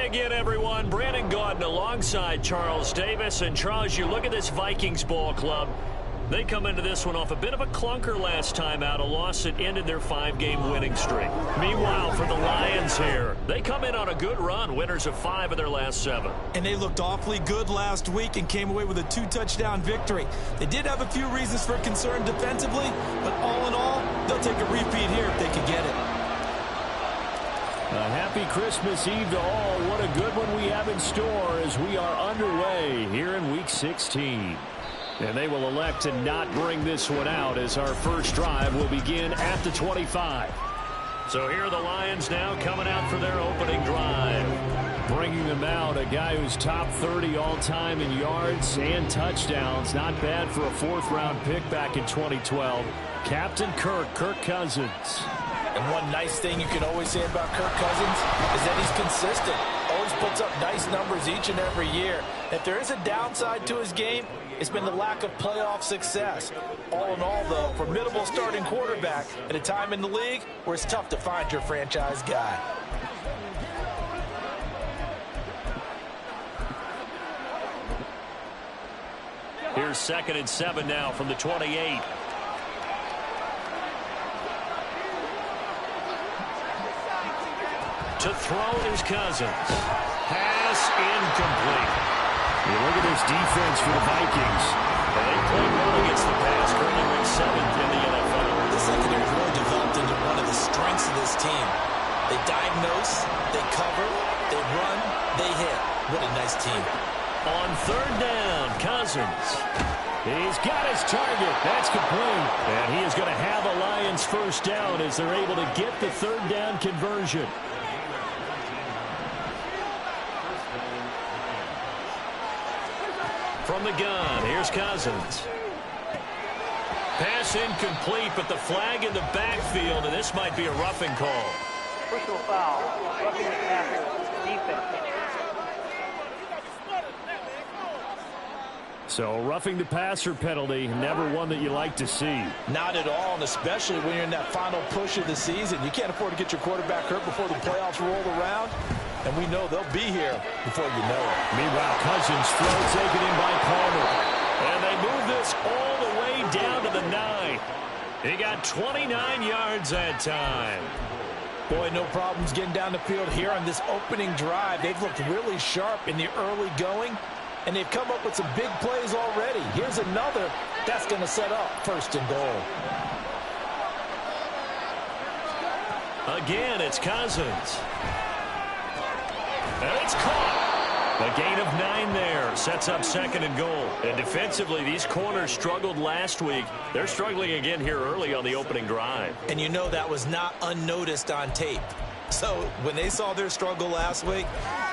again, everyone. Brandon Gaudin alongside Charles Davis. And Charles, you look at this Vikings ball club. They come into this one off a bit of a clunker last time out, a loss that ended their 5-game winning streak. Meanwhile, for the Lions here, they come in on a good run, winners of 5 of their last 7. And they looked awfully good last week and came away with a 2-touchdown victory. They did have a few reasons for concern defensively, but all in all, they'll take a repeat here if they can get it. A happy Christmas Eve to all. What a good one we have in store as we are underway here in Week 16. And they will elect to not bring this one out as our first drive will begin at the 25. So here are the Lions now coming out for their opening drive. Bringing them out, a guy who's top 30 all-time in yards and touchdowns. Not bad for a 4th-round pick back in 2012. Captain Kirk Cousins. And one nice thing you can always say about Kirk Cousins is that he's consistent. Always puts up nice numbers each and every year. If there is a downside to his game, it's been the lack of playoff success. All in all, though, formidable starting quarterback at a time in the league where it's tough to find your franchise guy. Here's 2nd and 7 now from the 28. To throw is Cousins. Pass incomplete. You look at this defense for the Vikings. They played well against the pass, currently ranked 7th in the NFL. The secondary has really developed into one of the strengths of this team. They diagnose, they cover, they run, they hit. What a nice team. On 3rd down, Cousins. He's got his target. That's complete. And he is going to have a Lions first down as they're able to get the 3rd down conversion. From the gun, here's Cousins. Pass incomplete, but the flag in the backfield, and this might be a roughing call. Personal foul, roughing the passer, defense. So roughing the passer penalty, never one that you like to see. Not at all, and especially when you're in that final push of the season. You can't afford to get your quarterback hurt before the playoffs roll around. And we know they'll be here before you know it. Meanwhile, Cousins throw taken in by Palmer. And they move this all the way down to the 9. He got 29 yards that time. Boy, no problems getting down the field here on this opening drive. They've looked really sharp in the early going, and they've come up with some big plays already. Here's another that's going to set up 1st and goal. Again, it's Cousins. And it's caught. A gain of 9 there. Sets up 2nd and goal. And defensively, these corners struggled last week. They're struggling again here early on the opening drive. And you know that was not unnoticed on tape. So when they saw their struggle last week,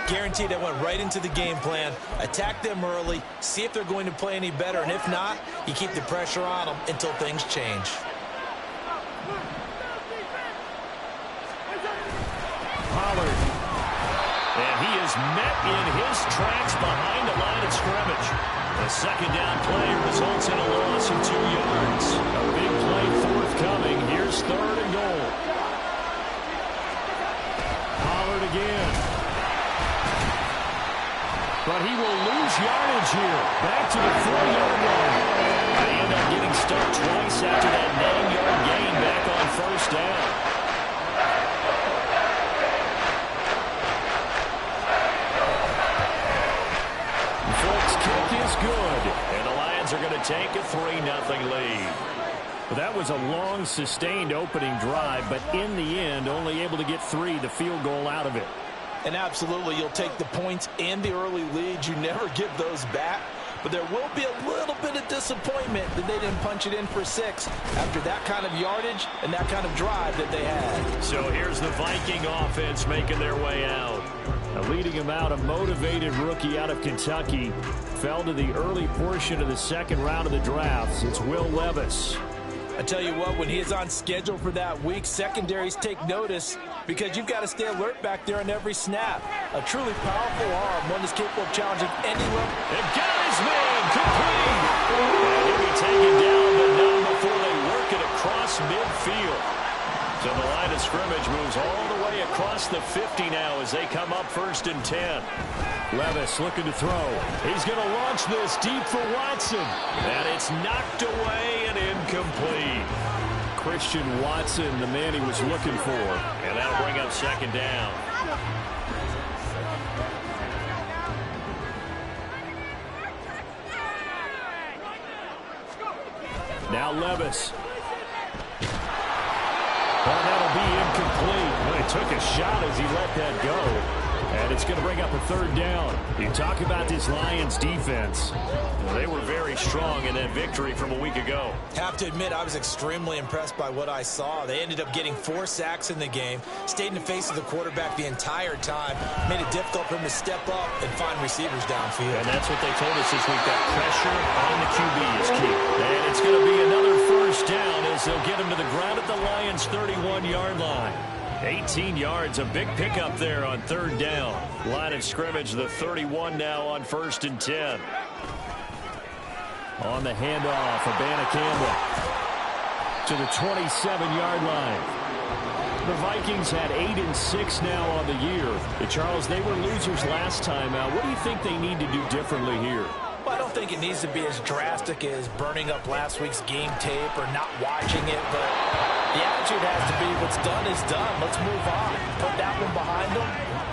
guaranteed they went right into the game plan, attack them early, see if they're going to play any better. And if not, you keep the pressure on them until things change. Pollard. And he is met in his tracks behind the line of scrimmage. The 2nd down play results in a loss of 2 yards. A big play forthcoming. Here's 3rd and goal. Pollard again. But he will lose yardage here. Back to the 4-yard line. They end up getting stuck twice after that 9-yard gain back on 1st down. Good. And the Lions are going to take a 3-0 lead. Well, that was a long, sustained opening drive, but in the end, only able to get 3, the field goal out of it. And absolutely, you'll take the points and the early leads. You never give those back. But there will be a little bit of disappointment that they didn't punch it in for 6 after that kind of yardage and that kind of drive that they had. So here's the Viking offense making their way out. Leading him out, a motivated rookie out of Kentucky. Fell to the early portion of the 2nd round of the draft. It's Will Levis. I tell you what, when he is on schedule for that week, secondaries take notice because you've got to stay alert back there on every snap. A truly powerful arm, one that's capable of challenging anyone. And got his man complete. And he'll be taken down, but not before they work it across midfield. So the line of scrimmage moves all the way across the 50 now as they come up 1st and 10. Levis looking to throw. He's going to launch this deep for Watson. And it's knocked away and incomplete. Christian Watson, the man he was looking for. And that'll bring up 2nd down. Now Levis. Oh, that'll be incomplete. Well, he took a shot as he let that go. And it's going to bring up a 3rd down. You talk about this Lions defense. Well, they were very strong in that victory from a week ago. Have to admit, I was extremely impressed by what I saw. They ended up getting 4 sacks in the game, stayed in the face of the quarterback the entire time, made it difficult for him to step up and find receivers downfield. And that's what they told us this week. That pressure on the QB is key. And it's going to be another 1st down as they'll get him to the ground at the Lions' 31-yard line. 18 yards, a big pickup there on 3rd down. Line of scrimmage, the 31 now on 1st and 10. On the handoff, Abana Campbell to the 27-yard line. The Vikings had 8-6 now on the year. Charles, they were losers last time out. What do you think they need to do differently here? Well, I don't think it needs to be as drastic as burning up last week's game tape or not watching it, but the attitude has to be what's done is done. Let's move on. Put that one behind them,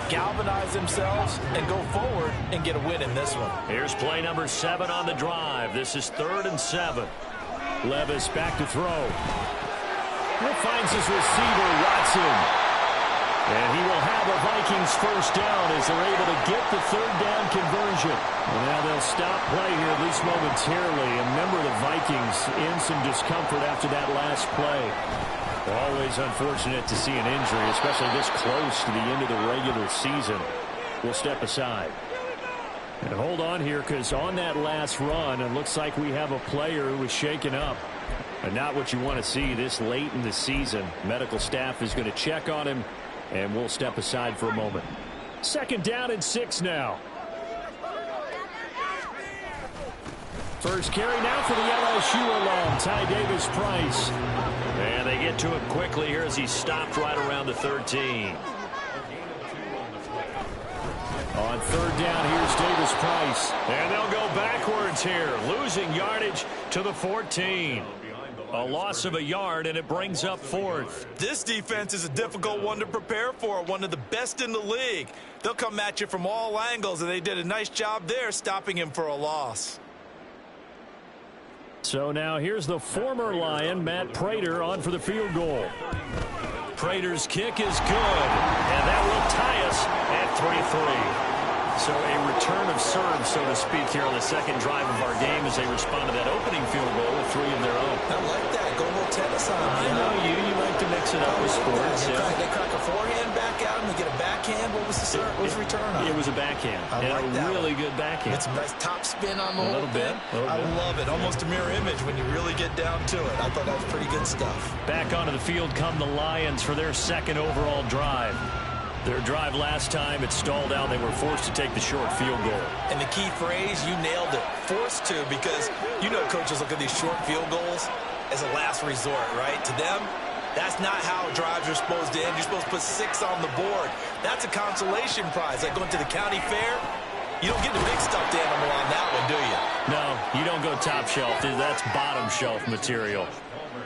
galvanize themselves, and go forward and get a win in this one. Here's play number 7 on the drive. This is 3rd and 7. Levis back to throw. He finds his receiver, Watson. And he will have a Vikings 1st down as they're able to get the 3rd down conversion. And now they'll stop play here, at least momentarily. And remember, the Vikings in some discomfort after that last play. Always unfortunate to see an injury, especially this close to the end of the regular season. We'll step aside. And hold on here, because on that last run, it looks like we have a player who was shaken up. And not what you want to see this late in the season. Medical staff is going to check on him. And we'll step aside for a moment. 2nd down and 6 now. First carry now for the LSU alum, Ty Davis-Price. And they get to it quickly here as he stopped right around the 13. On 3rd down, here's Davis-Price. And they'll go backwards here, losing yardage to the 14. A loss of a yard, and it brings up 4th. This defense is a difficult one to prepare for, one of the best in the league. They'll come at you from all angles, and they did a nice job there stopping him for a loss. So now here's the former Lion, Matt Prater, on for the field goal. Prater's kick is good, and that will tie us at 3-3. So a return of serve, so to speak, here on the 2nd drive of our game as they respond to that opening field goal with 3 of their own. I like that. Go a little tennis on them. I know you like to mix it up with sports. Yeah, they crack a forehand back at them. They get a backhand. What was the serve? What was the return on? It was a backhand. I like and that. a really good backhand. It's a nice top spin on the a whole little bit. I love it. Almost a mirror image when you really get down to it. I thought that was pretty good stuff. Back onto the field come the Lions for their 2nd overall drive. Their drive last time, it stalled out. They were forced to take the short field goal. And the key phrase, you nailed it. Forced to, because you know coaches look at these short field goals as a last resort, right? To them, that's not how drives are supposed to end. You're supposed to put 6 on the board. That's a consolation prize. Like going to the county fair, you don't get the big stuffed animal on that one, do you? No, you don't go top shelf. That's bottom shelf material.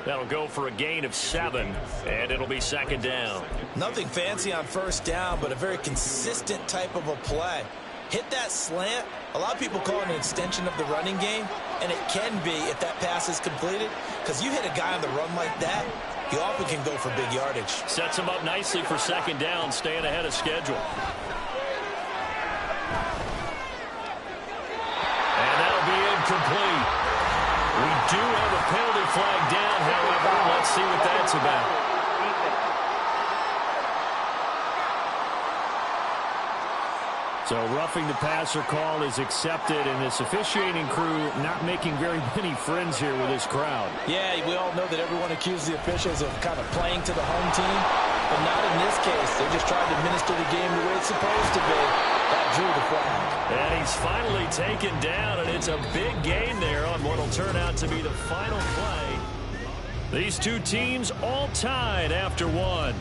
That'll go for a gain of 7, and it'll be 2nd down. Nothing fancy on 1st down, but a very consistent type of a play. Hit that slant. A lot of people call it an extension of the running game, and it can be if that pass is completed, because you hit a guy on the run like that, you often can go for big yardage. Sets him up nicely for 2nd down, staying ahead of schedule. And that'll be incomplete. We do have a penalty flag down, however. Let's see what that's about. So roughing the passer call is accepted, and this officiating crew not making very many friends here with this crowd. Yeah, we all know that everyone accuses the officials of kind of playing to the home team, but not in this case. They just tried to administer the game the way it's supposed to be. That drew the flag. And he's finally taken down, and it's a big gain there on what will turn out to be the final play These two teams all tied after one.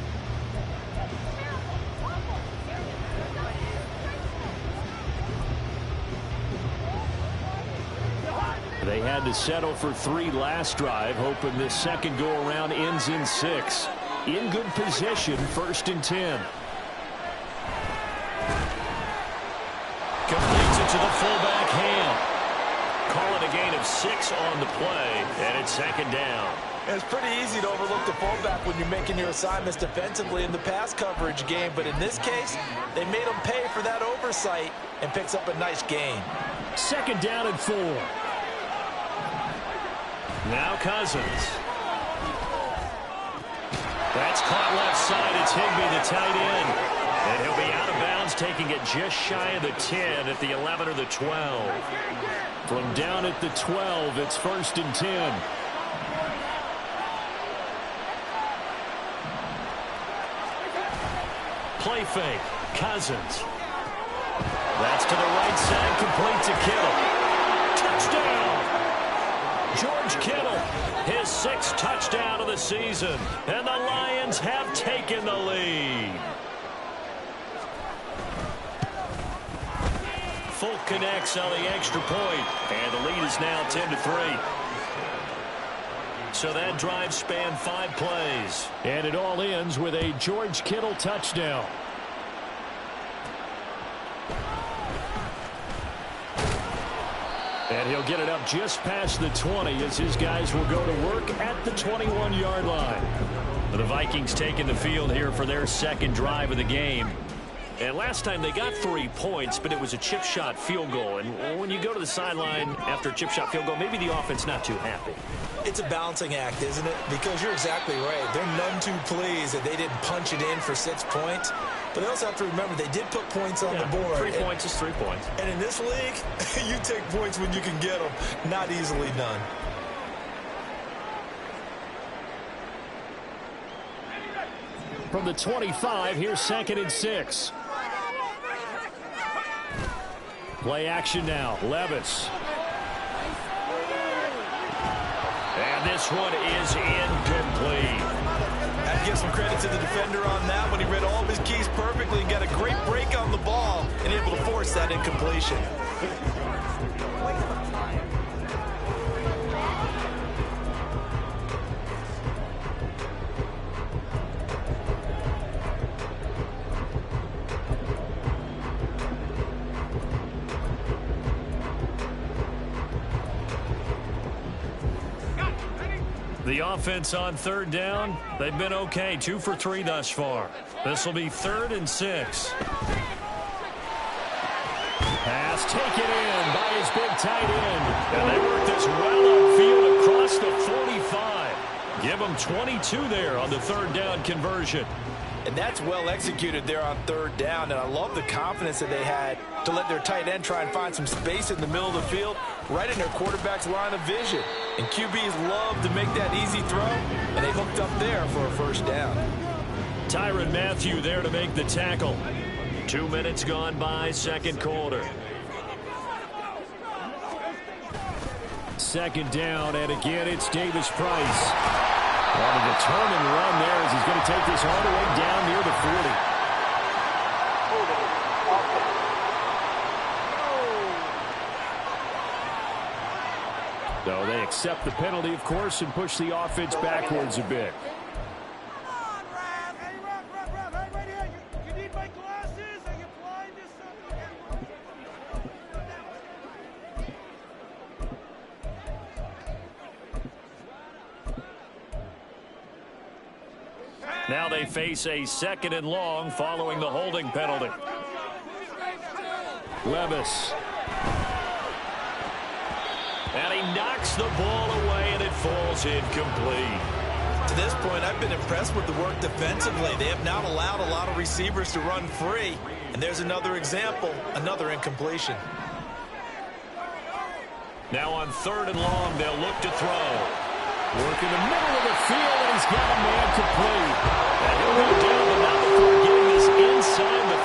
They had to settle for 3 last drive, hoping this second go-around ends in 6. In good position, 1st and 10. Completes it to the fullback, Ham. Call it a gain of 6 on the play, and it's 2nd down. It's pretty easy to overlook the fullback when you're making your assignments defensively in the pass coverage game, but in this case, they made him pay for that oversight and picks up a nice gain. 2nd down and 4. Now Cousins. That's caught left side. It's Higbee, the tight end. And he'll be out of bounds, taking it just shy of the 10 at the 11 or the 12. From down at the 12, it's 1st and 10. Play fake. Cousins. That's to the right side, complete to Kittle. Touchdown! George Kittle, his 6th touchdown of the season. And the Lions have taken the lead. Folk connects on the extra point, and the lead is now 10-3. So that drive spanned 5 plays. And it all ends with a George Kittle touchdown. And he'll get it up just past the 20 as his guys will go to work at the 21-yard line. The Vikings taking the field here for their 2nd drive of the game. And last time they got 3 points, but it was a chip shot field goal. And when you go to the sideline after a chip shot field goal, maybe the offense not too happy. It's a balancing act, isn't it? Because you're exactly right. They're none too pleased that they didn't punch it in for 6 points. But they also have to remember they did put points on the board. 3 points is 3 points. And in this league, you take points when you can get them. Not easily done. From the 25, here's 2nd and 6. Play action now. Levis. And this one is incomplete. I'd give some credit to the defender on that when he read all of his keys perfectly and got a great break on the ball and able to force that incompletion. The offense on 3rd down, they've been okay. 2 for 3 thus far. This will be 3rd and 6. Pass taken in by his big tight end. And they work this well upfield across the 45. Give them 22 there on the 3rd down conversion. And that's well executed there on 3rd down. And I love the confidence that they had to let their tight end try and find some space in the middle of the field, right in their quarterback's line of vision. And QBs love to make that easy throw, and they hooked up there for a 1st down. Tyrann Mathieu there to make the tackle. 2 minutes gone by, 2nd quarter. 2nd down, and again it's Davis Price. Wanted to turn and run there as he's going to take this all the way down near the 40. So they accept the penalty, of course, and push the offense backwards a bit. Now they face a 2nd and long following the holding penalty. Levis. And he knocks the ball away, and it falls incomplete. To this point, I've been impressed with the work defensively. They have not allowed a lot of receivers to run free. And there's another example, another incompletion. Now on 3rd and long, they'll look to throw. Work in the middle of the field, and he's got a man complete. And he'll go down, but not before getting this inside the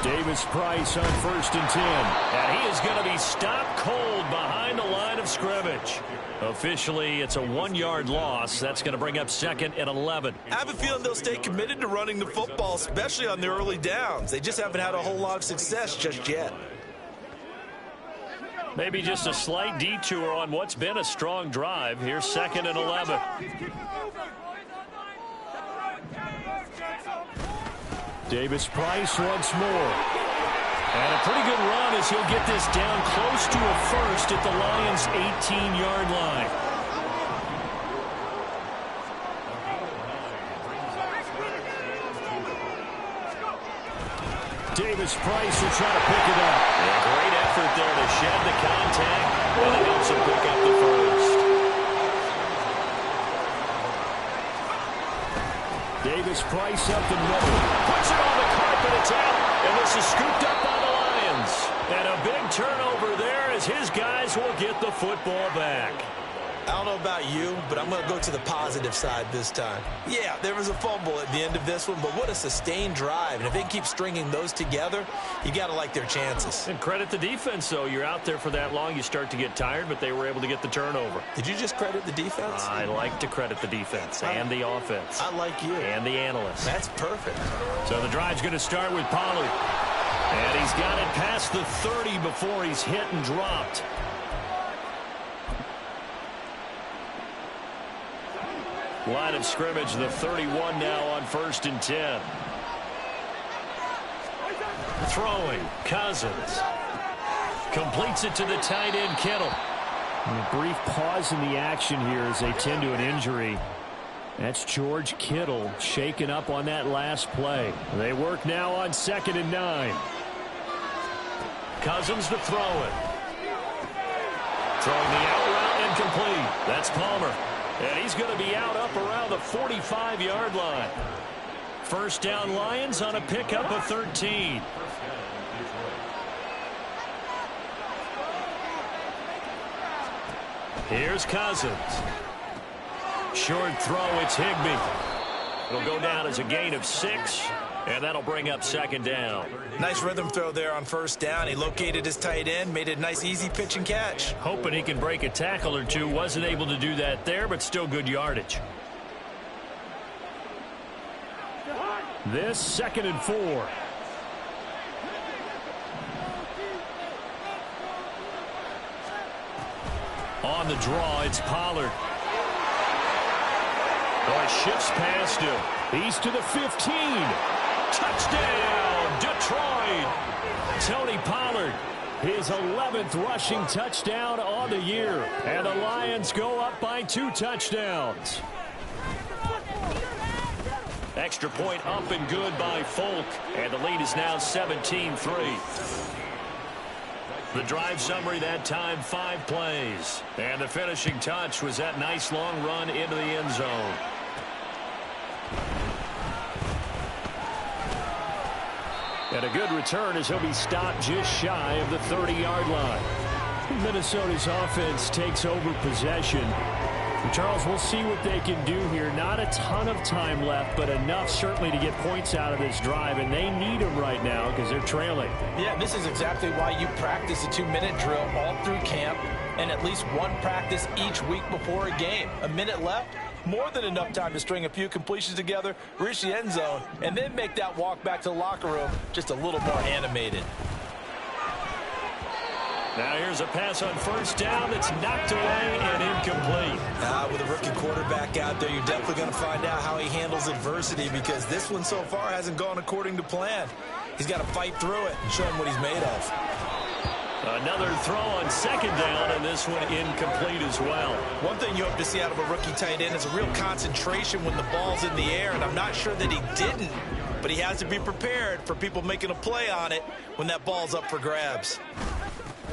30. Davis Davis Price on 1st and 10. And he is going to be stopped cold behind the line of scrimmage. Officially, it's a 1-yard loss. That's going to bring up 2nd and 11. I have a feeling they'll stay committed to running the football, especially on their early downs. They just haven't had a whole lot of success just yet. Maybe just a slight detour on what's been a strong drive. Here's 2nd and 11. Davis Price once more. And a pretty good run as he'll get this down close to a first at the Lions' 18-yard line. Davis Price will try to pick it up. A great effort there to shed the contact, and it helps him pick up the first. Davis Price up the middle. Puts it on the carpet, it's out, and this is scooped up by the Lions. And a big turnover there as his guys will get the football back. I don't know about you, but I'm going to go to the positive side this time. Yeah, there was a fumble at the end of this one, but what a sustained drive. And if they keep stringing those together, you got to like their chances. And credit the defense, though. You're out there for that long, you start to get tired, but they were able to get the turnover. Did you just credit the defense? I like to credit the defense and the offense. I like you. And the analysts. That's perfect. So the drive's going to start with Pollard. And he's got it past the 30 before he's hit and dropped. Line of scrimmage, the 31 now on 1st and 10. Throwing, Cousins. Completes it to the tight end, Kittle. And a brief pause in the action here as they tend to an injury. That's George Kittle shaken up on that last play. They work now on 2nd and 9. Cousins to throw it. Throwing the out route incomplete. That's Palmer. And he's going to be out up around the 45-yard line. First down Lions on a pickup of 13. Here's Cousins. Short throw, it's Higbee. It'll go down as a gain of 6, and that'll bring up 2nd down. Nice rhythm throw there on 1st down. He located his tight end, made it a nice easy pitch and catch. Hoping he can break a tackle or two. Wasn't able to do that there, but still good yardage. This 2nd and 4. On the draw, it's Pollard. Oh, it shifts past him. He's to the 15. Touchdown, Detroit. Tony Pollard, his 11th rushing touchdown on the year. And the Lions go up by 2 touchdowns. Extra point up and good by Folk. And the lead is now 17-3. The drive summary that time, 5 plays. And the finishing touch was that nice long run into the end zone. And a good return as he'll be stopped just shy of the 30-yard line. Minnesota's offense takes over possession. And Charles, we'll see what they can do here. Not a ton of time left, but enough certainly to get points out of this drive, and they need them right now because they're trailing. Yeah, this is exactly why you practice a 2-minute drill all through camp and at least one practice each week before a game. A minute left, more than enough time to string a few completions together, reach the end zone, and then make that walk back to the locker room just a little more animated. Now here's a pass on 1st down that's knocked away and incomplete. With a rookie quarterback out there, you're definitely going to find out how he handles adversity because this one so far hasn't gone according to plan. He's got to fight through it and show him what he's made of. Another throw on 2nd down, and this one incomplete as well. One thing you hope to see out of a rookie tight end is a real concentration when the ball's in the air, and I'm not sure that he didn't, but he has to be prepared for people making a play on it when that ball's up for grabs.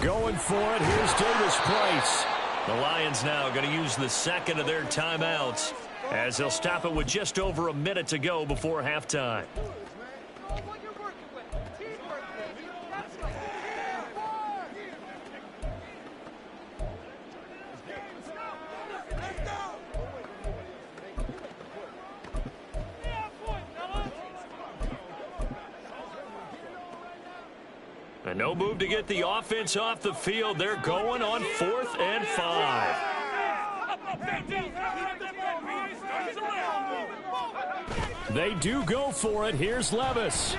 Going for it, here's Davis Price. The Lions now going to use the 2nd of their timeouts as they'll stop it with just over a minute to go before halftime. And no move to get the offense off the field. They're going on 4th and 5. They do go for it. Here's Levis.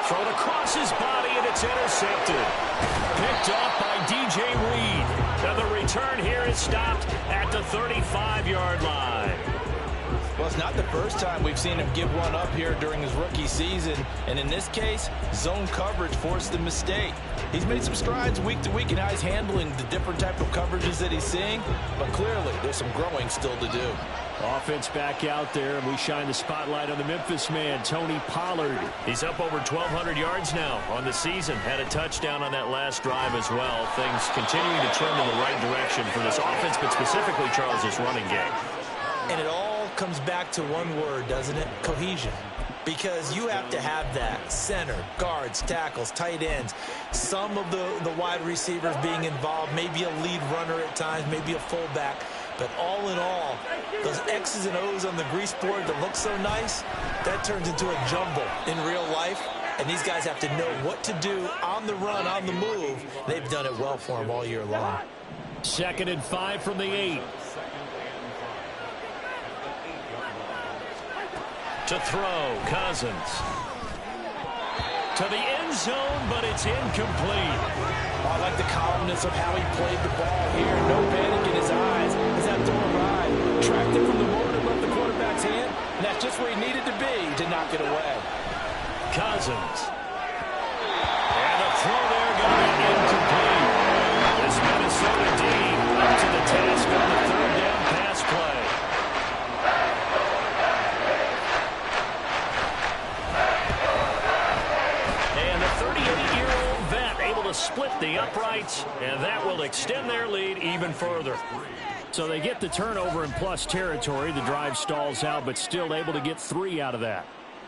Thrown across his body, and it's intercepted. Picked off by DJ Reed. And the return here is stopped at the 35-yard line. Well, it's not the first time we've seen him give one up here during his rookie season. And in this case, zone coverage forced the mistake. He's made some strides week to week in how he's handling the different type of coverages that he's seeing. But clearly, there's some growing still to do. Offense back out there, and we shine the spotlight on the Memphis man, Tony Pollard. He's up over 1,200 yards now on the season. Had a touchdown on that last drive as well. Things continuing to trend in the right direction for this offense, but specifically Charles' running game. And it all comes back to one word, doesn't it? Cohesion. Because you have to have that. Center, guards, tackles, tight ends. Some of the wide receivers being involved. Maybe a lead runner at times. Maybe a fullback. But all in all, those X's and O's on the grease board that look so nice, that turns into a jumble in real life. And these guys have to know what to do on the run, on the move. They've done it well for them all year long. 2nd and 5 from the 8. To throw, Cousins. To the end zone, but it's incomplete. I like the calmness of how he played the ball here. No panic in his eyes as that throw arrived. Tracked it from the board and left the quarterback's hand. And that's just where he needed to be to knock it away. Cousins. And the throw there going to be incomplete. This Minnesota D up to the task on the 3rd down pass play. And the 38-year-old vet able to split the uprights, and that will extend their lead even further. So they get the turnover in plus territory. The drive stalls out, but still able to get 3 out of that.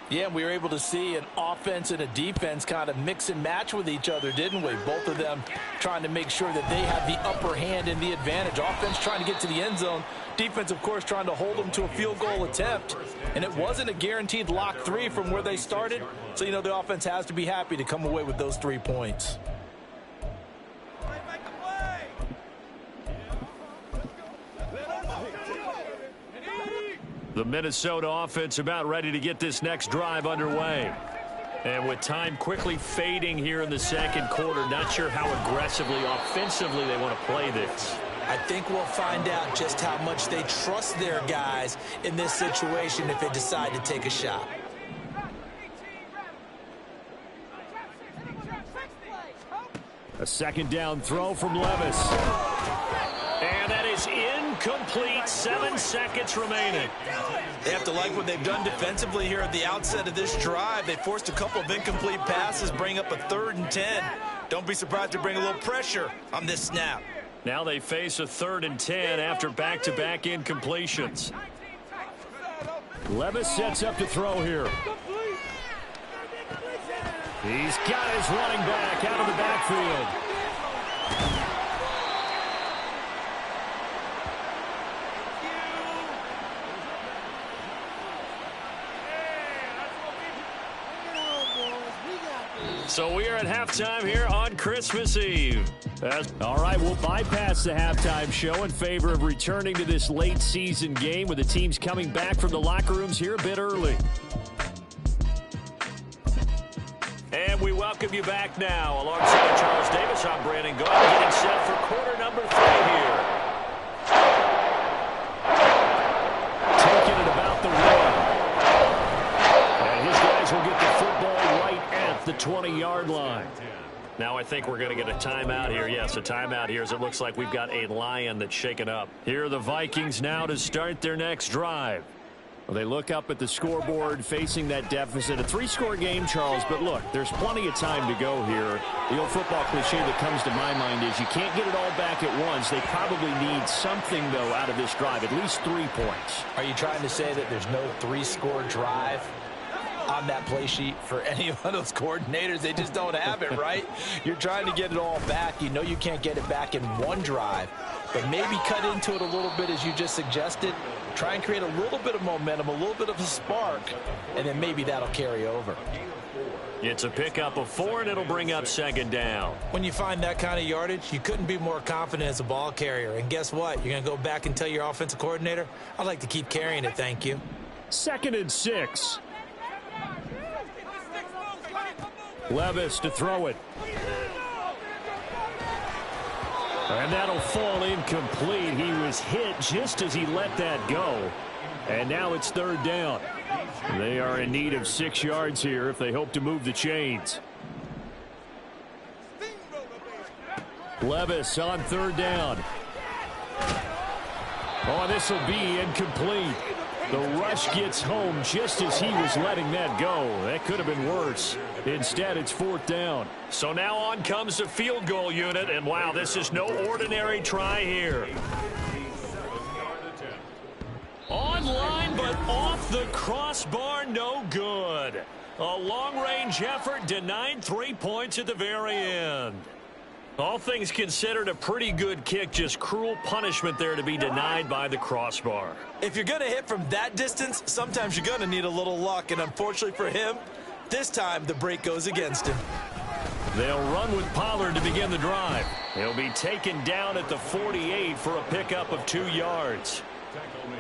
Yeah, we were able to see an offense and a defense kind of mix and match with each other, didn't we? Both of them trying to make sure that they have the upper hand and the advantage. Offense trying to get to the end zone. Defense, of course, trying to hold them to a field goal attempt. And it wasn't a guaranteed lock 3 from where they started. So, you know, the offense has to be happy to come away with those 3 points. The Minnesota offense about ready to get this next drive underway. And with time quickly fading here in the 2nd quarter, not sure how aggressively, offensively they want to play this. I think we'll find out just how much they trust their guys in this situation if they decide to take a shot. A 2nd down throw from Levis. And that is incomplete. 7 seconds remaining. They have to like what they've done defensively here at the outset of this drive. They forced a couple of incomplete passes, bring up a 3rd and 10. Don't be surprised to bring a little pressure on this snap. Now they face a 3rd and 10 after back-to-back incompletions. Levis sets up to throw here. He's got his running back out of the backfield. So we are at halftime here on Christmas Eve. All right, we'll bypass the halftime show in favor of returning to this late season game with the teams coming back from the locker rooms here a bit early. And we welcome you back now. Alongside Charles Davis, I'm Brandon Gaudin, getting set for quarter number 3 here. Taking it about the 1. And his guys will get the football right at the 20-yard line. Now I think we're going to get a timeout here. Yes, a timeout here as it looks like we've got a lion that's shaken up. Here are the Vikings now to start their next drive. Well, they look up at the scoreboard facing that deficit. A 3-score game, Charles, but look, there's plenty of time to go here. The old football cliche that comes to my mind is you can't get it all back at once. They probably need something, though, out of this drive, at least 3 points. Are you trying to say that there's no 3-score drive on that play sheet for any of those coordinators? They just don't have it, right? You're trying to get it all back. You know you can't get it back in one drive, but maybe cut into it a little bit as you just suggested. Try and create a little bit of momentum, a little bit of a spark, and then maybe that'll carry over. It's a pickup of 4, and it'll bring up second down. When you find that kind of yardage, you couldn't be more confident as a ball carrier. And guess what? You're going to go back and tell your offensive coordinator, I'd like to keep carrying it, thank you. 2nd and 6. Levis to throw it. And that'll fall incomplete. He was hit just as he let that go. And now it's 3rd down. They are in need of 6 yards here if they hope to move the chains. Levis on 3rd down. Oh, this will be incomplete. The rush gets home just as he was letting that go. That could have been worse. Instead, it's 4th down. So now on comes the field goal unit, and wow, this is no ordinary try here. Online, but off the crossbar, no good. A long-range effort denied 3 points at the very end. All things considered, a pretty good kick, just cruel punishment there to be denied by the crossbar. If you're going to hit from that distance, sometimes you're going to need a little luck, and unfortunately for him, this time the break goes against him. They'll run with Pollard to begin the drive. He'll be taken down at the 48 for a pickup of 2 yards.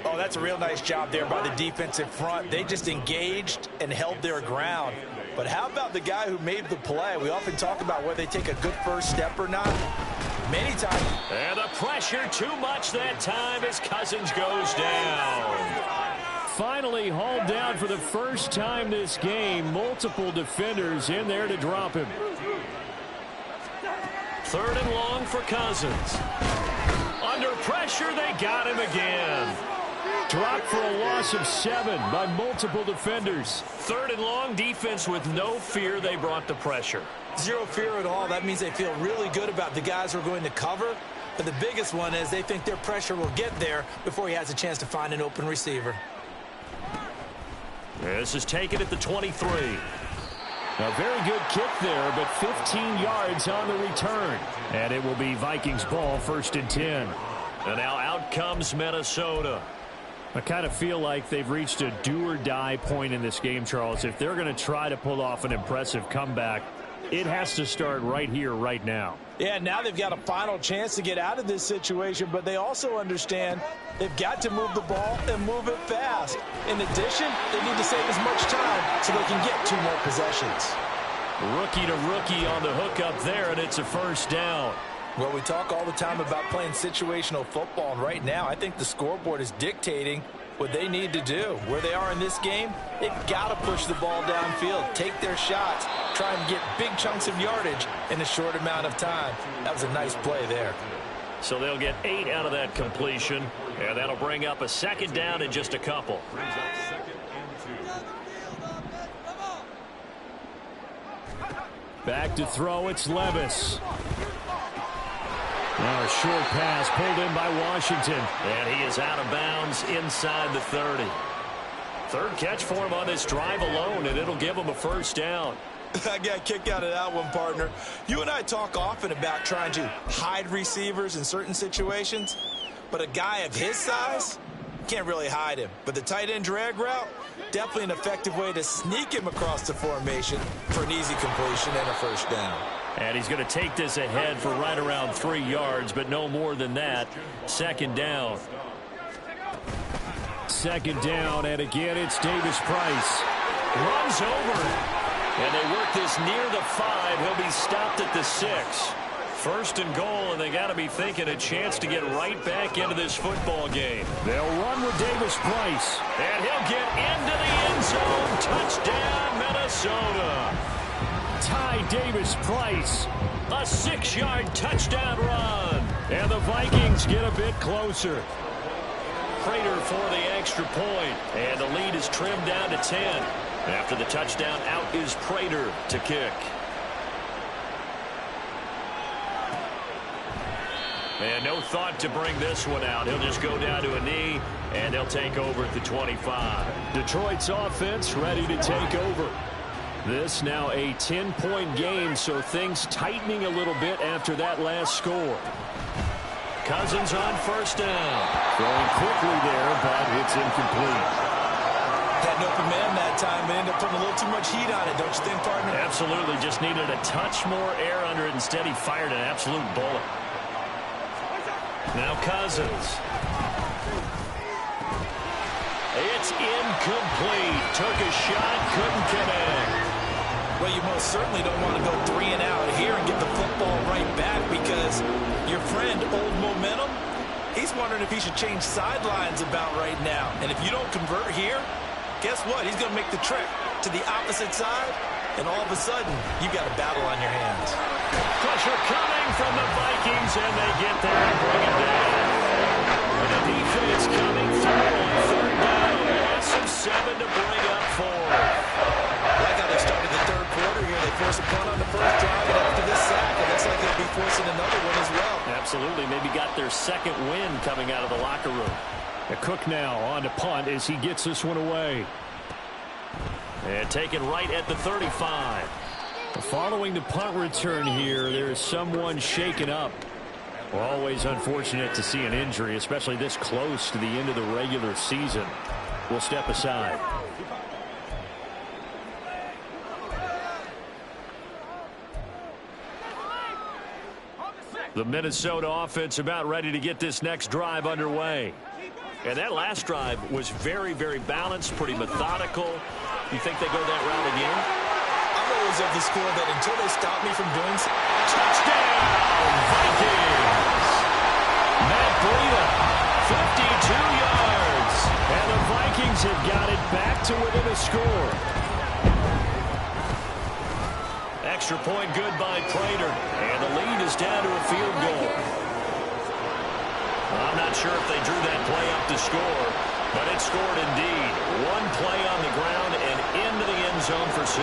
Oh, that's a real nice job there by the defensive front. They just engaged and held their ground. But how about the guy who made the play? We often talk about whether they take a good first step or not. Many times. And the pressure too much that time as Cousins goes down. Finally hauled down for the first time this game. Multiple defenders in there to drop him. 3rd and long for Cousins. Under pressure, they got him again. Dropped for a loss of 7 by multiple defenders. 3rd and long, defense with no fear. They brought the pressure. Zero fear at all. That means they feel really good about the guys who are going to cover. But the biggest one is they think their pressure will get there before he has a chance to find an open receiver. This is taken at the 23. A very good kick there, but 15 yards on the return. And it will be Vikings ball, 1st and 10. And now out comes Minnesota. I kind of feel like they've reached a do-or-die point in this game, Charles. If they're going to try to pull off an impressive comeback, it has to start right here, right now. Yeah, now they've got a final chance to get out of this situation, but they also understand they've got to move the ball and move it fast. In addition, they need to save as much time so they can get 2 more possessions. Rookie to rookie on the hook up there, and it's a 1st down. Well, we talk all the time about playing situational football, and right now I think the scoreboard is dictating what they need to do. Where they are in this game, they've got to push the ball downfield, take their shots, try and get big chunks of yardage in a short amount of time. That was a nice play there. So they'll get 8 out of that completion, and that'll bring up a 2nd down in just a couple. Back to throw, it's Levis. Now a short pass pulled in by Washington. And he is out of bounds inside the 30. 3rd catch for him on this drive alone, and it'll give him a 1st down. I got a kick out of that one, partner. You and I talk often about trying to hide receivers in certain situations, but a guy of his size can't really hide him. But the tight end drag route, definitely an effective way to sneak him across the formation for an easy completion and a 1st down. And he's going to take this ahead for right around 3 yards, but no more than that. 2nd down. 2nd down, and again it's Davis Price. Runs over. And they work this near the 5. He'll be stopped at the 6. 1st and goal, and they got to be thinking a chance to get right back into this football game. They'll run with Davis Price. And he'll get into the end zone. Touchdown, Minnesota. Ty Davis Price. A 6-yard touchdown run. And the Vikings get a bit closer. Prater for the extra point. And the lead is trimmed down to 10. After the touchdown, out is Prater to kick. And no thought to bring this one out. He'll just go down to a knee, and they'll take over at the 25. Detroit's offense ready to take over. This now a 10-point game, so things tightening a little bit after that last score. Cousins on 1st down. Throwing quickly there, but it's incomplete. Had an open man that time and ended up putting a little too much heat on it, don't you think, partner? Absolutely. Just needed a touch more air under it. Instead, he fired an absolute bullet. Now Cousins. It's incomplete. Took a shot, couldn't connect. Well, you most certainly don't want to go 3 and out here and get the football right back, because your friend, Old Momentum, he's wondering if he should change sidelines about right now. And if you don't convert here, guess what? He's going to make the trek to the opposite side, and all of a sudden, you've got a battle on your hands. Pressure coming from the Vikings, and they get there and bring it down. And the defense coming through on third down. A loss of 7 to bring up 4. I like how they started the third quarter here. They forced a punt on the first drive, and after this sack, it looks like they'll be forcing another one as well. Absolutely. Maybe got their second win coming out of the locker room. Cook now on to punt as he gets this one away. And taken right at the 35. Following the punt return here, there is someone shaken up. Well, always unfortunate to see an injury, especially this close to the end of the regular season. We'll step aside. The Minnesota offense about ready to get this next drive underway. And that last drive was very, very balanced, pretty methodical. You think they go that route again? I'm always of the school that until they stop me from doing so. Touchdown, Vikings! Matt Breida, 52 yards. And the Vikings have got it back to within a score. Extra point good by Prater. And the lead is down to a field goal. I'm not sure if they drew that play up to score, but it scored indeed. One play on the ground and into the end zone for 6.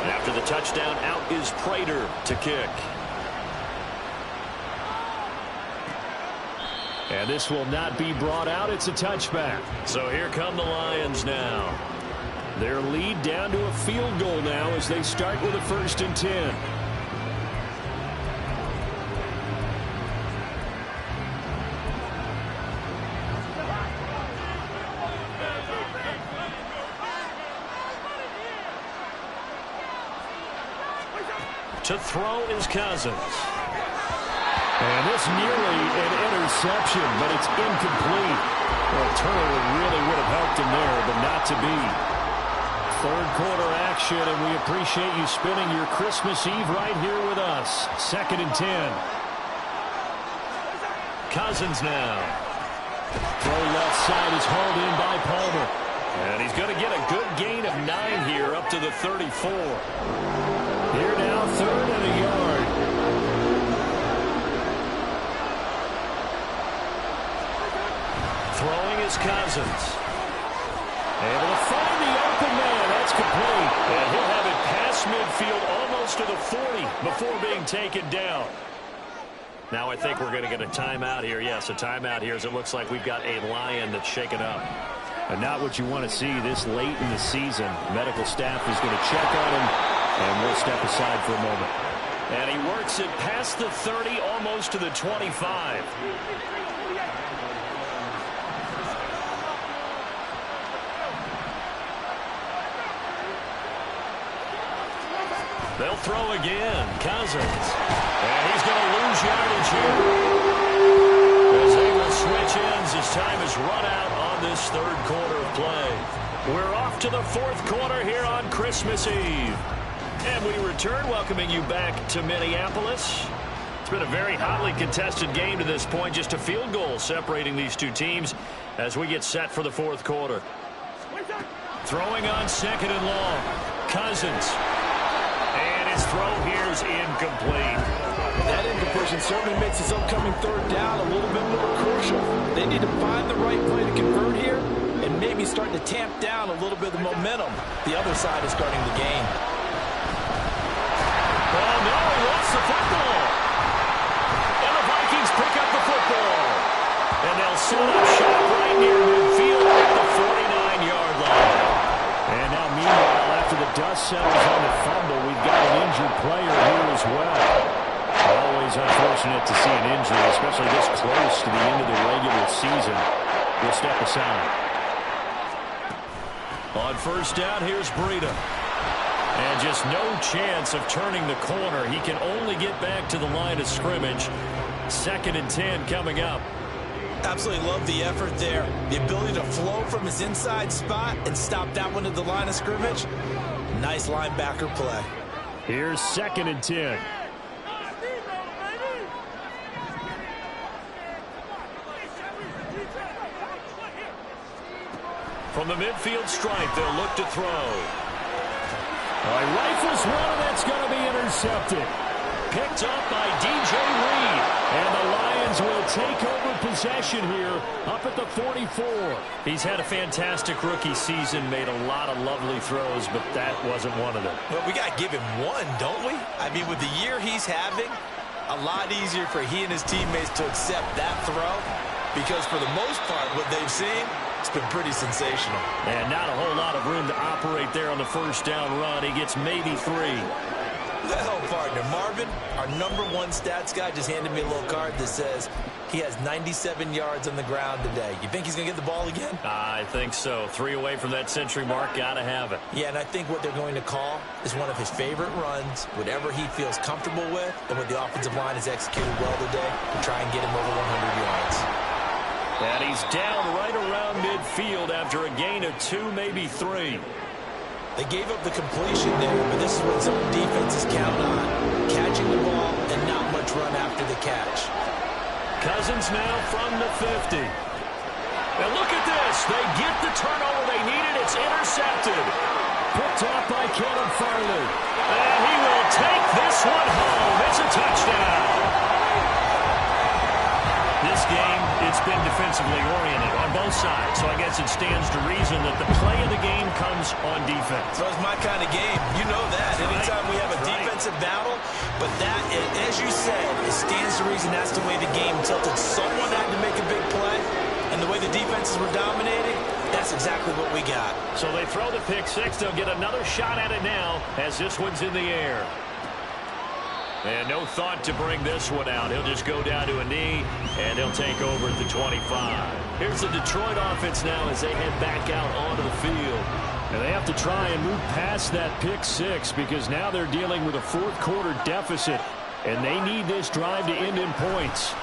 After the touchdown, out is Prater to kick. And this will not be brought out. It's a touchback. So here come the Lions now. Their lead down to a field goal now as they start with a 1st and 10. To throw is Cousins. And this nearly an interception, but it's incomplete. Well, turnover really would have helped him there, but not to be. Third quarter action, and we appreciate you spending your Christmas Eve right here with us. 2nd and 10. Cousins now. Throw left side is hauled in by Palmer. And he's going to get a good gain of 9 here up to the 34. Here now, 3rd and a yard. Throwing is Cousins. Able to find the open man. That's complete. And he'll have it past midfield almost to the 40 before being taken down. Now I think we're going to get a timeout here. Yes, a timeout here as it looks like we've got a Lion that's shaken up. And not what you want to see this late in the season. Medical staff is going to check on him, and we'll step aside for a moment. And he works it past the 30, almost to the 25. They'll throw again. Cousins. And he's going to lose yardage here. As they will switch ends as time is run out on this 3rd quarter of play. We're off to the 4th quarter here on Christmas Eve. And we return, welcoming you back to Minneapolis. It's been a very hotly contested game to this point. Just a field goal separating these two teams as we get set for the 4th quarter. Throwing on 2nd and long. Cousins. And his throw here is incomplete. That incompletion certainly makes his upcoming 3rd down a little bit more crucial. They need to find the right play to convert here and maybe start to tamp down a little bit of the momentum. The other side is starting the game. Oh, no, he lost the football. And the Vikings pick up the football. And they'll set up shop right near midfield at the 49-yard line. And now, meanwhile, after the dust settles on the fumble, we've got an injured player here as well. Always unfortunate to see an injury, especially this close to the end of the regular season. We'll step aside. On first down, here's Breida. And just no chance of turning the corner. He can only get back to the line of scrimmage. 2nd and 10 coming up. Absolutely love the effort there. The ability to flow from his inside spot and stop that one at the line of scrimmage. Nice linebacker play. Here's 2nd and 10. From the midfield stripe, they'll look to throw. Rifles one, and that's going to be intercepted. Picked up by DJ Reed. And the Lions will take over possession here up at the 44. He's had a fantastic rookie season, made a lot of lovely throws, but that wasn't one of them. Well, we got to give him one, don't we? I mean, with the year he's having, a lot easier for he and his teammates to accept that throw because for the most part, what they've seen, it's been pretty sensational. And not a whole lot of room to operate there on the first down run. He gets maybe 3. Well, partner, Marvin, our #1 stats guy, just handed me a little card that says he has 97 yards on the ground today. You think he's going to get the ball again? I think so. 3 away from that century mark. Got to have it. Yeah, and I think what they're going to call is one of his favorite runs, whatever he feels comfortable with, and what the offensive line has executed well today to try and get him over 100 yards. And he's down right around midfield after a gain of 2, maybe 3. They gave up the completion there, but this is what zone defenses count on. Catching the ball and not much run after the catch. Cousins now from the 50. And look at this. They get the turnover they needed. It's intercepted. Picked off by Kevin Farley. And he will take this one home. It's a touchdown. This game, it's been defensively oriented on both sides, so I guess it stands to reason that the play of the game comes on defense. So it's my kind of game. You know that. Anytime we have a defensive battle, but that, as you said, it stands to reason that's the way the game tilted. Someone had to make a big play, and the way the defenses were dominating, that's exactly what we got. So they throw the pick 6. They'll get another shot at it now as this one's in the air. And no thought to bring this one out. He'll just go down to a knee, and he'll take over at the 25. Here's the Detroit offense now as they head back out onto the field. And they have to try and move past that pick 6 because now they're dealing with a 4th-quarter deficit, and they need this drive to end in points.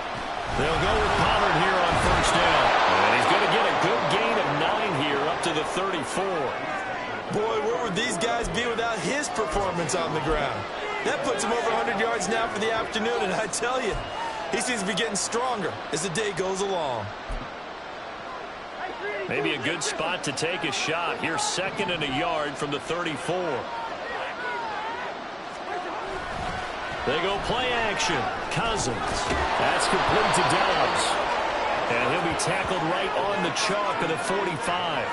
They'll go with Pollard here on first down. And he's going to get a good gain of 9 here up to the 34. Boy, where would these guys be without his performance on the ground? That puts him over 100 yards now for the afternoon, and I tell you, he seems to be getting stronger as the day goes along. Maybe a good spot to take a shot. Here's 2nd and a yard from the 34. They go play action. Cousins. That's complete to Dobbs. And he'll be tackled right on the chalk of the 45.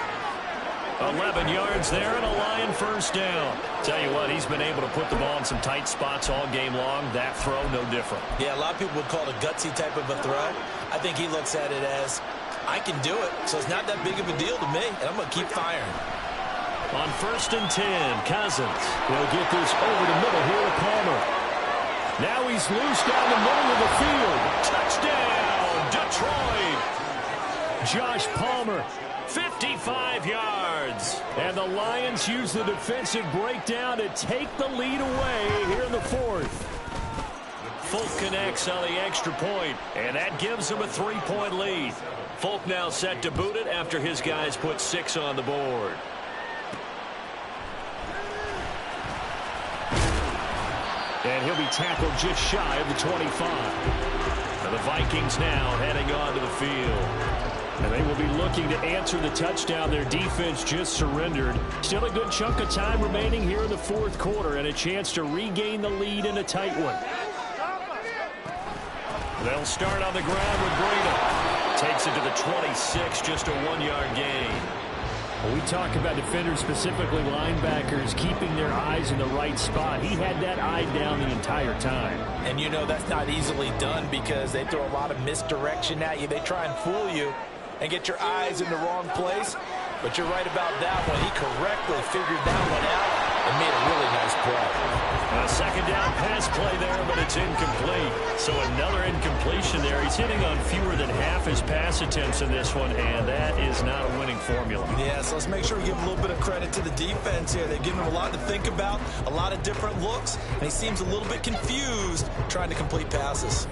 11 yards there and a Lion first down. Tell you what, he's been able to put the ball in some tight spots all game long. That throw, no different. Yeah, a lot of people would call it a gutsy type of a throw. I think he looks at it as, I can do it, so it's not that big of a deal to me, and I'm going to keep firing. On 1st and 10, Cousins. He'll get this over the middle here to Palmer. Now he's loose down the middle of the field. Touchdown, Detroit. Josh Palmer. 55 yards. And the Lions use the defensive breakdown to take the lead away here in the 4th. Folk connects on the extra point, and that gives them a 3-point lead. Folk now set to boot it after his guys put 6 on the board. And he'll be tackled just shy of the 25. And the Vikings now heading onto the field. And they will be looking to answer the touchdown their defense just surrendered. Still a good chunk of time remaining here in the 4th quarter and a chance to regain the lead in a tight one. They'll start on the ground with Breida. Takes it to the 26, just a 1-yard gain. When we talk about defenders, specifically linebackers, keeping their eyes in the right spot, he had that eye down the entire time. And you know that's not easily done because they throw a lot of misdirection at you. They try and fool you and get your eyes in the wrong place. But you're right about that one. He correctly figured that one out and made a really nice play. A second down pass play there, but it's incomplete. So another incompletion there. He's hitting on fewer than half his pass attempts in this one, and that is not a winning formula. Yeah, so let's make sure we give a little bit of credit to the defense here. They've given him a lot to think about, a lot of different looks, and he seems a little bit confused trying to complete passes.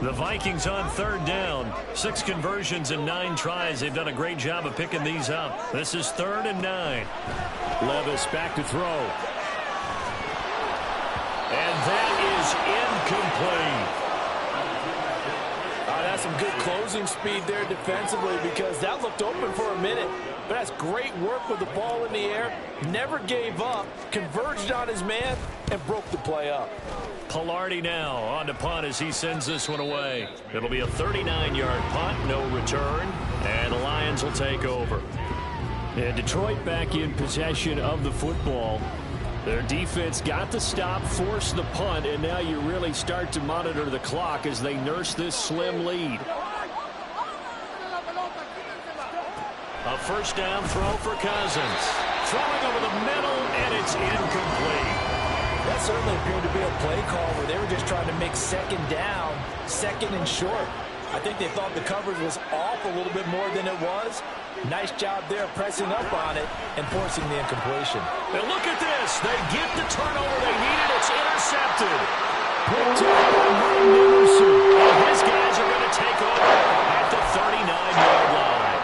The Vikings on third down. 6 conversions and 9 tries. They've done a great job of picking these up. This is 3rd and 9. Levis back to throw. And that is incomplete. That's some good closing speed there defensively, because that looked open for a minute. But that's great work with the ball in the air. Never gave up, converged on his man, and broke the play up. Pilardi now on to punt as he sends this one away. It'll be a 39-yard punt, no return, and the Lions will take over. And Detroit back in possession of the football. Their defense got the stop, forced the punt, and now you really start to monitor the clock as they nurse this slim lead. A first down throw for Cousins. Throwing over the middle, and it's incomplete. That certainly appeared to be a play call where they were just trying to make second down, second and short. I think they thought the coverage was off a little bit more than it was. Nice job there pressing up on it and forcing the incompletion. And look at this. They get the turnover they needed. It's intercepted. Picked up by Mdden. And his guys are going to take over at the 39-yard line.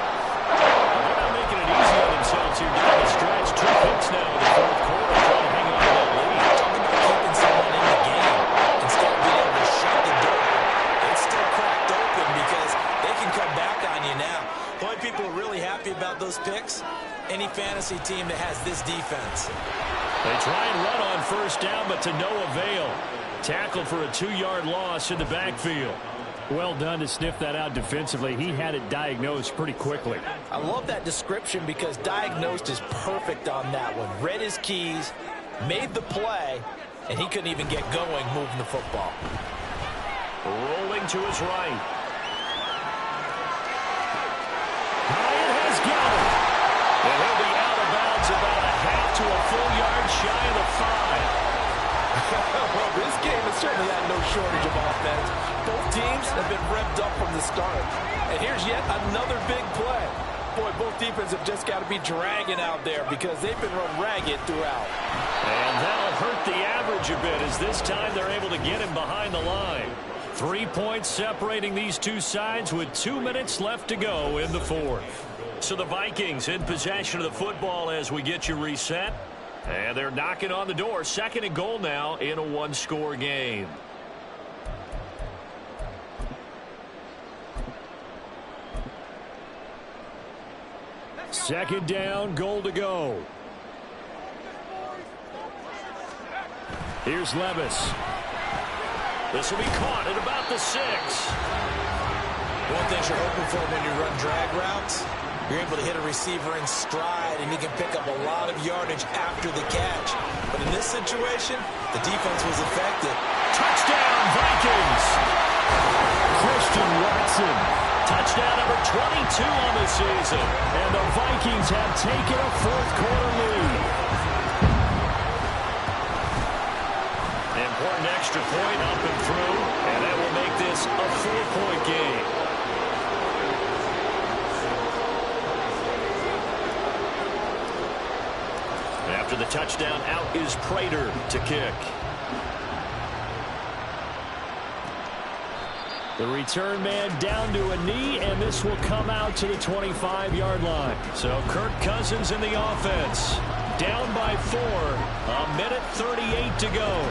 They're not making it easy on themselves here down the stretch. 2 picks now in the fourth quarter trying to hang on to that lead. Talk about keeping someone in the game instead of being able to shut the door. It's still cracked open because they can come back on you now. The only people who are really happy about those picks, any fantasy team that has this defense. They try and run on first down, but to no avail. Tackled for a 2-yard loss in the backfield. Well done to sniff that out defensively. He had it diagnosed pretty quickly. I love that description because diagnosed is perfect on that one. Read his keys, made the play, and he couldn't even get going moving the football. Rolling to his right. Bryant has got it. And he'll be out of bounds about a half to a full yard shy of the 5. Well, this game has certainly had no shortage of offense. Both teams have been revved up from the start. And here's yet another big play. Boy, both defenses have just got to be dragging out there because they've been run ragged throughout. And that'll hurt the average a bit as this time they're able to get him behind the line. 3 points separating these two sides with 2 minutes left to go in the fourth. So the Vikings in possession of the football as we get you reset. And they're knocking on the door. 2nd and goal now in a 1-score game. Second down, goal to go. Here's Levis. This will be caught at about the 6. One thing you're hoping for when you run drag routes, you're able to hit a receiver in stride, and he can pick up a lot of yardage after the catch. But in this situation, the defense was effective. Touchdown, Vikings! Christian Watson. Touchdown number 22 on the season. And the Vikings have taken a fourth-quarter lead. Important extra point up and through, and that will make this a 4-point game. After the touchdown, out is Prater to kick. The return man down to a knee, and this will come out to the 25-yard line. So Kirk Cousins in the offense. Down by 4. A minute 38 to go.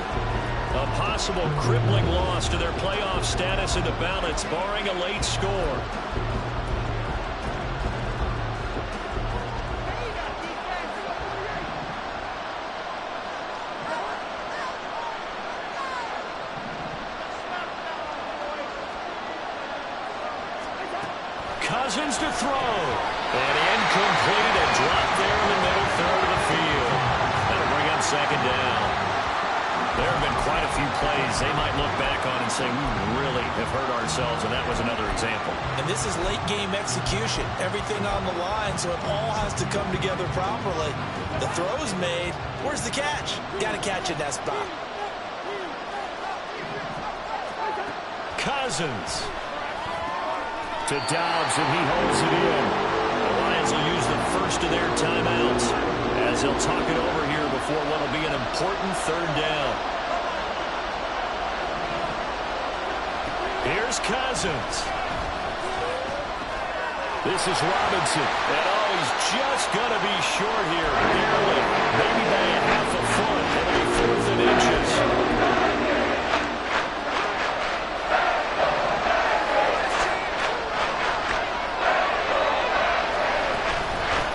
A possible crippling loss to their playoff status in the balance, barring a late score. Cousins to throw. And incomplete, and dropped there in the middle third of the field. That'll bring up 2nd down. There have been quite a few plays they might look back on and say, we really have hurt ourselves, and that was another example. And this is late-game execution. Everything on the line, so it all has to come together properly. The throw's made. Where's the catch? Got to catch in that spot. Cousins to Dobbs, and he holds it in. The Lions will use the first of their timeouts as they'll talk it over here before what will be an important third down. Here's Cousins. This is Robinson. And he's just going to be short here, barely. Maybe by a half a foot. That'll be 4th and inches.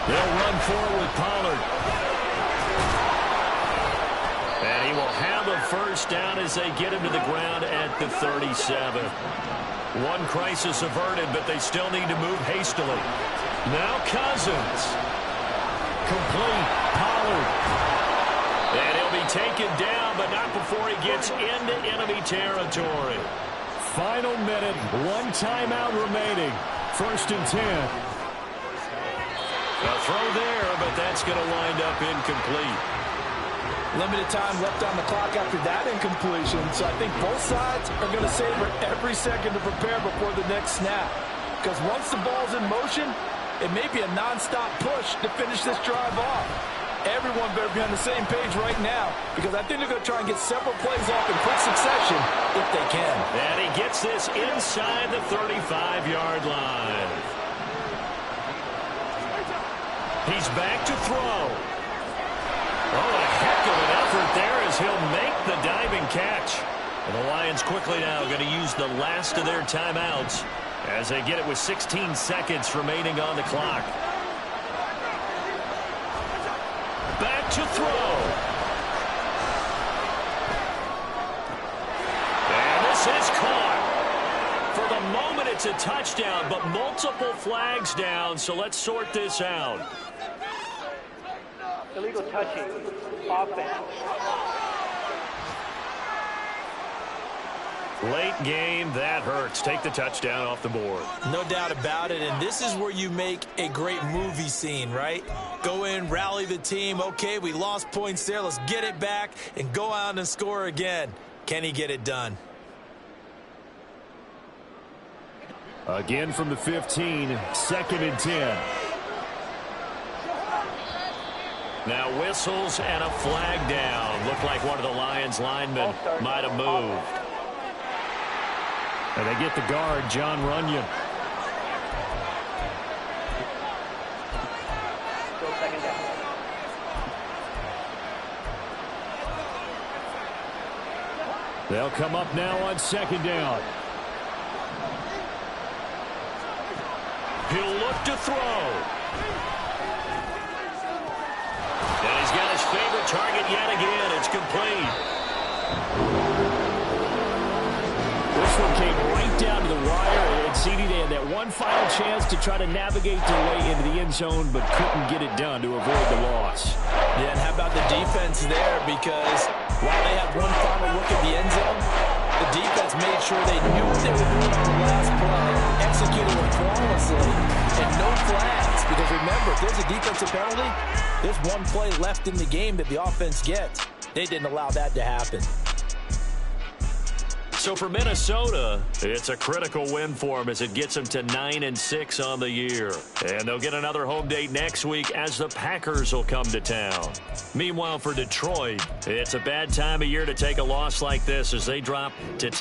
They'll run forward with Pollard. And he will have a first down as they get him to the ground at the 37. One crisis averted, but they still need to move hastily. Now Cousins. Complete. Pollard. And he'll be taken down, but not before he gets into enemy territory. Final minute. One timeout remaining. 1st and 10. A throw there, but that's going to wind up incomplete. Limited time left on the clock after that incompletion, so I think both sides are going to savor every second to prepare before the next snap. Because once the ball's in motion, it may be a nonstop push to finish this drive off. Everyone better be on the same page right now, because I think they're going to try and get several plays off in quick succession if they can. And he gets this inside the 35-yard line. He's back to throw. Oh, a heck of an effort there as he'll make the diving catch. And the Lions quickly now going to use the last of their timeouts as they get it with 16 seconds remaining on the clock. Back to throw. And this is caught. For the moment, it's a touchdown, but multiple flags down, so let's sort this out. Illegal touching. Offense. Late game, that hurts. Take the touchdown off the board. No doubt about it, and this is where you make a great movie scene, right? Go in, rally the team. Okay, we lost points there. Let's get it back and go out and score again. Can he get it done? Again from the 15, 2nd and 10. Now whistles and a flag down. Looked like one of the Lions linemen might have moved. And they get the guard, John Runyon. Still 2nd down. They'll come up now on 2nd down. He'll look to throw. And he's got his favorite target yet again. It's complete. This one came right down to the wire, and CD, they had that one final chance to try to navigate their way into the end zone, but couldn't get it done to avoid the loss. Yeah, and how about the defense there? Because while they had one final look at the end zone, the defense made sure they knew what they were doing on the last play, executing it flawlessly, and no flags. Because remember, if there's a defensive penalty, there's one play left in the game that the offense gets. They didn't allow that to happen. So for Minnesota, it's a critical win for them as it gets them to 9-6 on the year. And they'll get another home date next week as the Packers will come to town. Meanwhile, for Detroit, it's a bad time of year to take a loss like this as they drop to